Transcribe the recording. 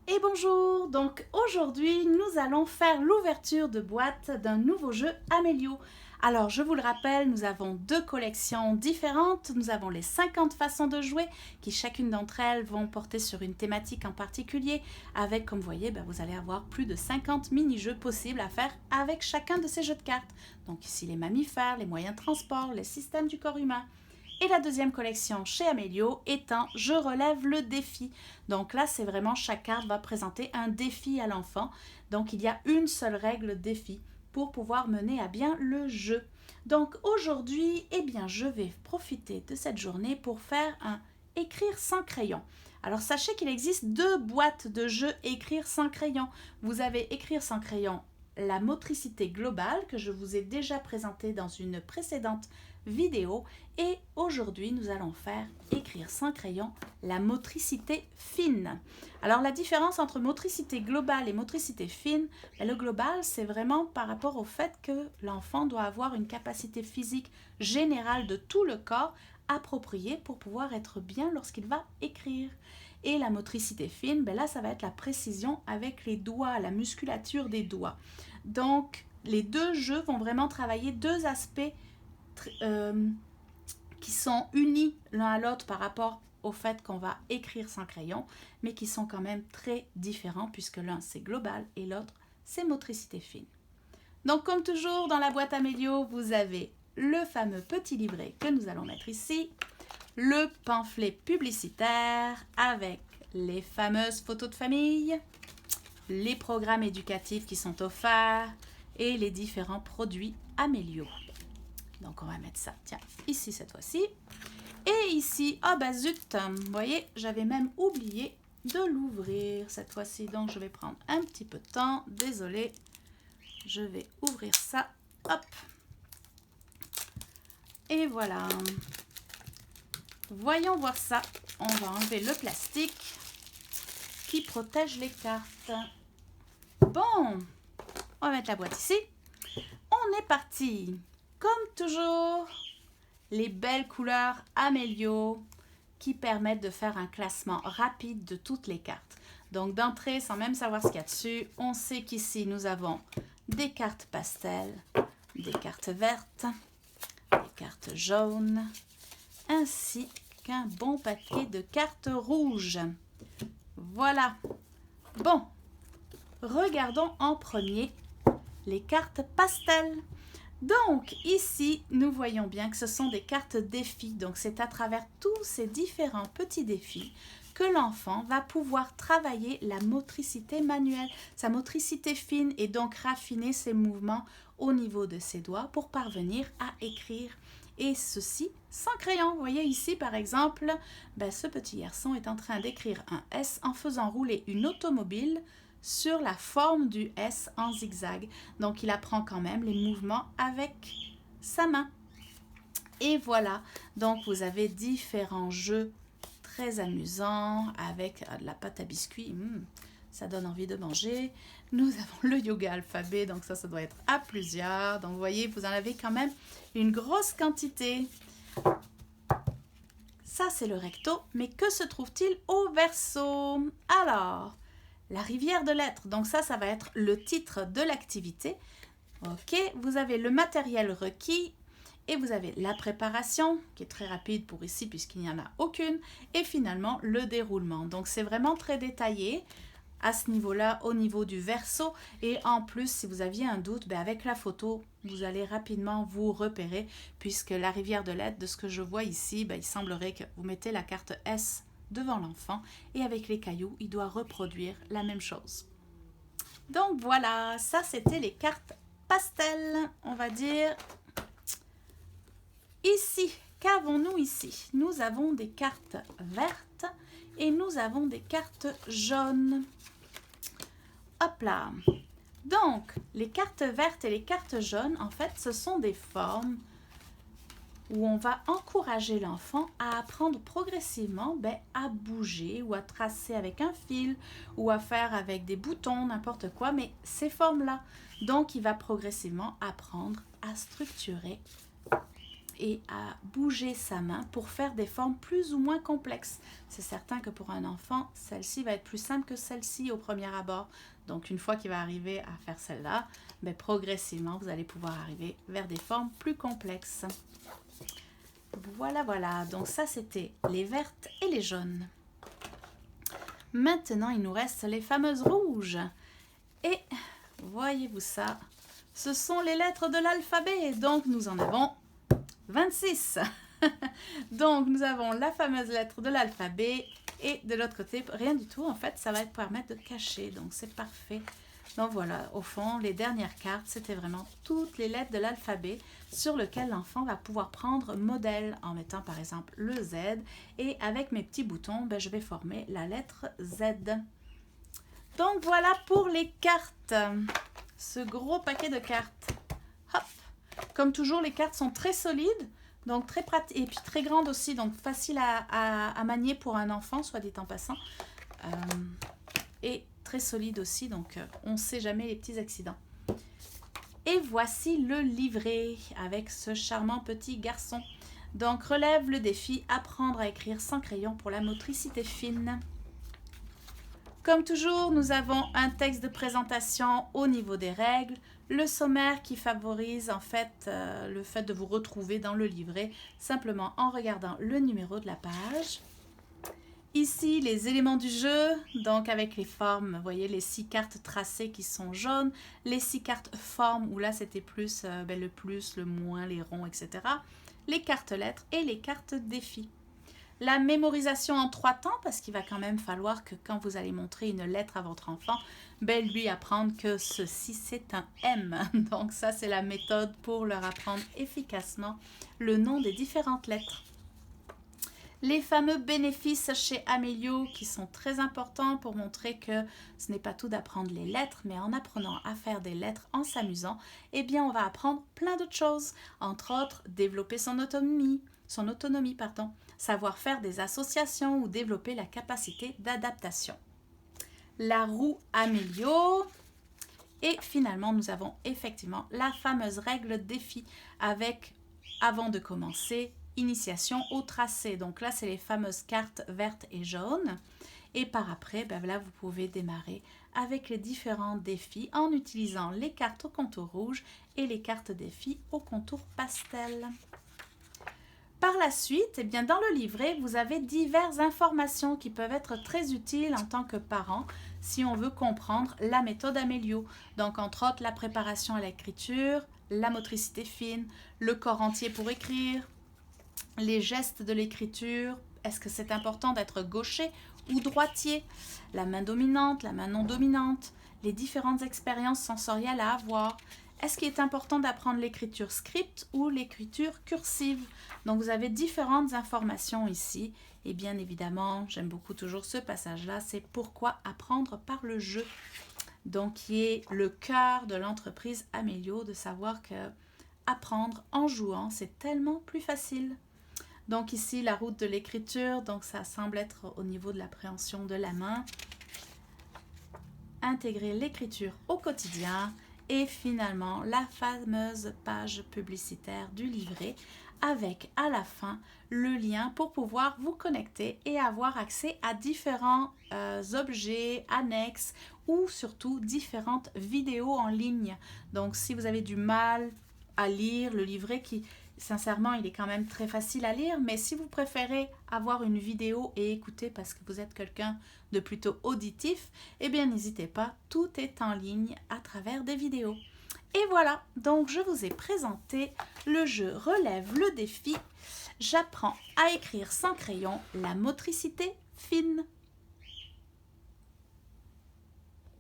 Et bonjour, donc aujourd'hui nous allons faire l'ouverture de boîte d'un nouveau jeu Amélio. Alors je vous le rappelle, nous avons deux collections différentes, nous avons les 50 façons de jouer qui chacune d'entre elles vont porter sur une thématique en particulier avec, comme vous voyez, vous allez avoir plus de 50 mini-jeux possibles à faire avec chacun de ces jeux de cartes. Donc ici les mammifères, les moyens de transport, les systèmes du corps humain. Et la deuxième collection chez Amélio étant Je relève le défi. Donc là, c'est vraiment chaque carte va présenter un défi à l'enfant. Donc il y a une seule règle défi pour pouvoir mener à bien le jeu. Donc aujourd'hui, je vais profiter de cette journée pour faire un écrire sans crayon. Alors sachez qu'il existe deux boîtes de jeux écrire sans crayon. Vous avez écrire sans crayon la motricité globale que je vous ai déjà présentée dans une précédente vidéo et aujourd'hui nous allons faire écrire sans crayon la motricité fine. Alors la différence entre motricité globale et motricité fine, le global c'est vraiment par rapport au fait que l'enfant doit avoir une capacité physique générale de tout le corps appropriée pour pouvoir être bien lorsqu'il va écrire. Et la motricité fine, là ça va être la précision avec les doigts, la musculature des doigts. Donc les deux jeux vont vraiment travailler deux aspects qui sont unis l'un à l'autre par rapport au fait qu'on va écrire sans crayon, mais qui sont quand même très différents puisque l'un c'est global et l'autre c'est motricité fine. Donc comme toujours dans la boîte Amélio, vous avez le fameux petit livret que nous allons mettre ici, le pamphlet publicitaire avec les fameuses photos de famille, les programmes éducatifs qui sont offerts et les différents produits Amélio. Donc on va mettre ça, tiens, ici cette fois-ci. Et ici, zut, vous voyez, j'avais même oublié de l'ouvrir cette fois-ci. Donc je vais prendre un petit peu de temps, désolé. Je vais ouvrir ça, hop. Et voilà. Voyons voir ça. On va enlever le plastique qui protège les cartes. Bon, on va mettre la boîte ici. On est parti. Comme toujours, les belles couleurs Amélio qui permettent de faire un classement rapide de toutes les cartes. Donc d'entrée, sans même savoir ce qu'il y a dessus, on sait qu'ici nous avons des cartes pastel, des cartes vertes, des cartes jaunes, ainsi qu'un bon paquet de cartes rouges. Voilà. Bon, regardons en premier les cartes pastel. Donc ici, nous voyons bien que ce sont des cartes défis. Donc c'est à travers tous ces différents petits défis que l'enfant va pouvoir travailler la motricité manuelle, sa motricité fine et donc raffiner ses mouvements au niveau de ses doigts pour parvenir à écrire. Et ceci sans crayon. Vous voyez ici par exemple, ce petit garçon est en train d'écrire un S en faisant rouler une automobile sur la forme du S en zigzag. Donc il apprend quand même les mouvements avec sa main. Et voilà, donc vous avez différents jeux très amusants avec de la pâte à biscuits. Ça donne envie de manger. Nous avons le yoga alphabet, donc ça doit être à plusieurs. Donc vous voyez, vous en avez quand même une grosse quantité. Ça c'est le recto, mais que se trouve-t-il au verso? Alors, la rivière de lettres, donc ça va être le titre de l'activité. Ok, vous avez le matériel requis et vous avez la préparation qui est très rapide pour ici puisqu'il n'y en a aucune et finalement le déroulement. Donc c'est vraiment très détaillé à ce niveau-là, au niveau du verso et en plus si vous aviez un doute, avec la photo vous allez rapidement vous repérer puisque la rivière de lettres, de ce que je vois ici, il semblerait que vous mettez la carte S devant l'enfant et avec les cailloux, il doit reproduire la même chose. Donc voilà, ça c'était les cartes pastel, on va dire. Ici, qu'avons-nous ici? Nous avons des cartes vertes et nous avons des cartes jaunes. Hop là. Donc, les cartes vertes et les cartes jaunes, en fait, ce sont des formes où on va encourager l'enfant à apprendre progressivement à bouger ou à tracer avec un fil ou à faire avec des boutons, n'importe quoi, mais ces formes-là. Donc, il va progressivement apprendre à structurer et à bouger sa main pour faire des formes plus ou moins complexes. C'est certain que pour un enfant, celle-ci va être plus simple que celle-ci au premier abord. Donc une fois qu'il va arriver à faire celle-là, progressivement, vous allez pouvoir arriver vers des formes plus complexes. Voilà, voilà. Donc ça, c'était les vertes et les jaunes. Maintenant, il nous reste les fameuses rouges. Et voyez-vous ça? Ce sont les lettres de l'alphabet. Donc, nous en avons 26. Donc, nous avons la fameuse lettre de l'alphabet. Et de l'autre côté, rien du tout. En fait, ça va permettre de cacher. Donc, c'est parfait. Donc, voilà. Au fond, les dernières cartes, c'était vraiment toutes les lettres de l'alphabet sur lesquelles l'enfant va pouvoir prendre modèle en mettant, par exemple, le Z. Et avec mes petits boutons, je vais former la lettre Z. Donc, voilà pour les cartes. Ce gros paquet de cartes. Hop. Comme toujours, les cartes sont très solides. Donc, très pratiques et puis très grandes aussi, donc facile à manier pour un enfant, soit dit en passant. Et très solide aussi, donc on ne sait jamais les petits accidents. Et voici le livret avec ce charmant petit garçon. Donc, relève le défi, apprendre à écrire sans crayon pour la motricité fine. Comme toujours, nous avons un texte de présentation au niveau des règles, le sommaire qui favorise en fait le fait de vous retrouver dans le livret simplement en regardant le numéro de la page. Ici, les éléments du jeu, donc avec les formes, vous voyez les 6 cartes tracées qui sont jaunes, les 6 cartes formes où là c'était plus le plus, le moins, les ronds, etc. Les cartes lettres et les cartes défis. La mémorisation en 3 temps, parce qu'il va quand même falloir que quand vous allez montrer une lettre à votre enfant, lui apprendre que ceci c'est un M. Donc ça c'est la méthode pour leur apprendre efficacement le nom des différentes lettres. Les fameux bénéfices chez Amélio qui sont très importants pour montrer que ce n'est pas tout d'apprendre les lettres, mais en apprenant à faire des lettres en s'amusant, eh bien on va apprendre plein d'autres choses. Entre autres, développer son autonomie, savoir faire des associations ou développer la capacité d'adaptation. La roue Amélio. Et finalement, nous avons effectivement la fameuse règle défi avec, avant de commencer, initiation au tracé. Donc là, c'est les fameuses cartes vertes et jaunes. Et par après, là, vous pouvez démarrer avec les différents défis en utilisant les cartes au contour rouge et les cartes défis au contour pastel. Par la suite, dans le livret, vous avez diverses informations qui peuvent être très utiles en tant que parent si on veut comprendre la méthode Amélio. Donc, entre autres, la préparation à l'écriture, la motricité fine, le corps entier pour écrire, les gestes de l'écriture, est-ce que c'est important d'être gaucher ou droitier, la main dominante, la main non dominante, les différentes expériences sensorielles à avoir. Est-ce qu'il est important d'apprendre l'écriture script ou l'écriture cursive? Donc, vous avez différentes informations ici. Et bien évidemment, j'aime beaucoup toujours ce passage-là, c'est pourquoi apprendre par le jeu. Donc, qui est le cœur de l'entreprise Amélio, de savoir que apprendre en jouant, c'est tellement plus facile. Donc ici, la route de l'écriture, donc ça semble être au niveau de l'appréhension de la main. Intégrer l'écriture au quotidien. Et finalement, la fameuse page publicitaire du livret avec à la fin le lien pour pouvoir vous connecter et avoir accès à différents objets annexes ou surtout différentes vidéos en ligne. Donc, si vous avez du mal à lire le livret qui, sincèrement, il est quand même très facile à lire, mais si vous préférez avoir une vidéo et écouter parce que vous êtes quelqu'un de plutôt auditif, eh bien n'hésitez pas, tout est en ligne à travers des vidéos. Et voilà, donc je vous ai présenté le jeu Relève le défi. J'apprends à écrire sans crayon, la motricité fine.